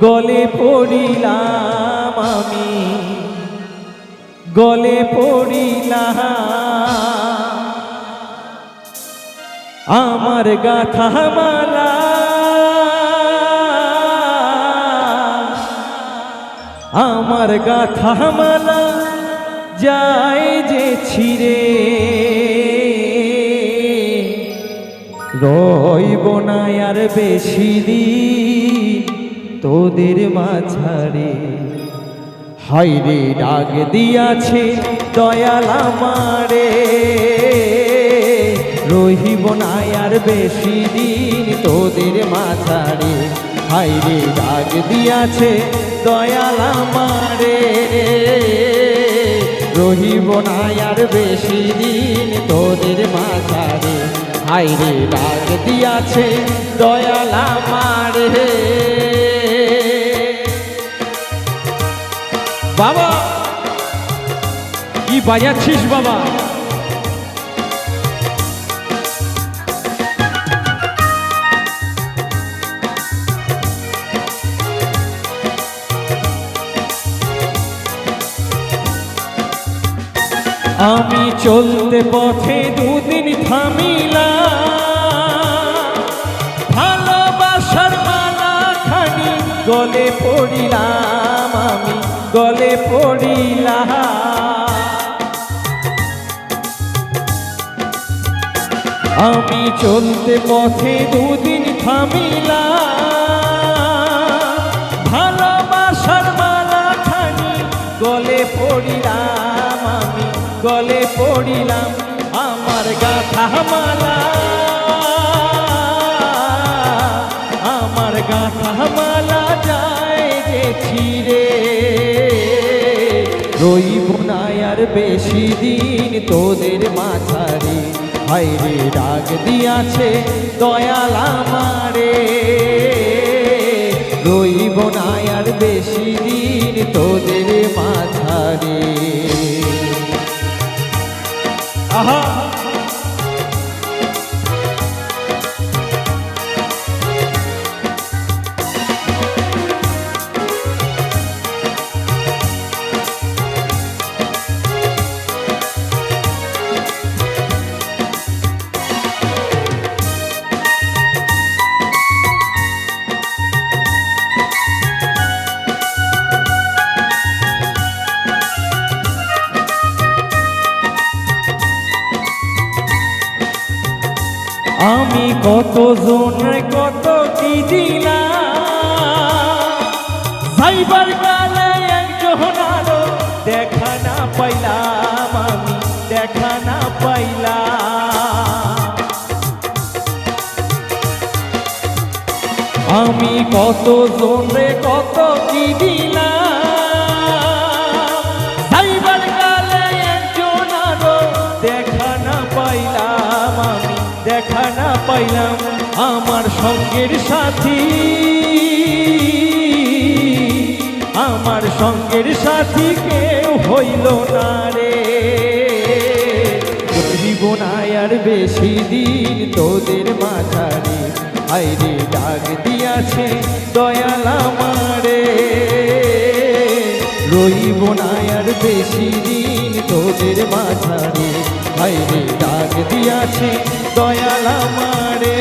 গলে পড়িলাম আমি, গলে পড়িলাম আমার গাথা মালা, আমার গাথা মালা যায় যে ছিঁড়ে, রইব না আর বেশি দিন তোদের মাঝারে। হায়রে ডাক দিয়াছে দয়াল আমারে, রহিব না আর বেশি দিন তোদের মাঝারে। হায়রে ডাক দিয়াছে দয়াল আমারে, রহিব না আর বেশি দিন তোদের মাঝারে। হায়রে ডাক দিয়াছে দয়াল আমারে। বাবা কি বাজাচ্ছিস বাবা? আমি চলতে পথে দুদিন থামিলাম, ভালোবাসার মালা খানি গলে পড়িলাম আমি, গলে পড়িলাম। আমি চলতে পথে দুদিন থামিলাম, ভালোবাসার মালা খানি গলে পড়িলাম আমি, গলে পড়িলাম। আমার গাথা মালা, আমার গাথা মালা যায় যে ছিঁড়ে, রইব না আর বেশি দিন তোদের মাঝারে। হায়রে ডাক দিয়াছে দয়াল আমারে, রইব না আর বেশি দিন তোদের মাঝারে। আহা আমি কত জনে কত কি দিলাম, সাইবার কালে একজন আরো দেখা না পাইলাম আমি, দেখা না পাইলাম। আমি কত জনে কত কি দিলাম, সাইবার কালে একজন আরো দেখা না পাইলাম আমি, দেখা না পাইলাম। আমার সঙ্গের সাথী, আমার সঙ্গের সাথী কেউ হইল না রে, রহিব না আর বেশি দিন তোদের মাঝারে। হায়রে ডাক দিয়াছে দয়াল আমারে, রহিব না আর বেশি দিন তোদের মাঝারে। হায়রে ডাক দিয়াছে দয়াল আমারে,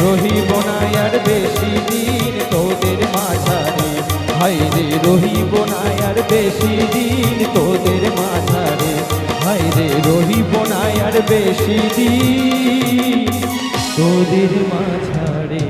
রহিব না আর বেশি দিন তোদের মাঝারে। হায়রে রহিব না আর বেশি দিন তোদের মাঝারে। হায়রে রহিব না আর বেশি দিন তোদের মাঝারে।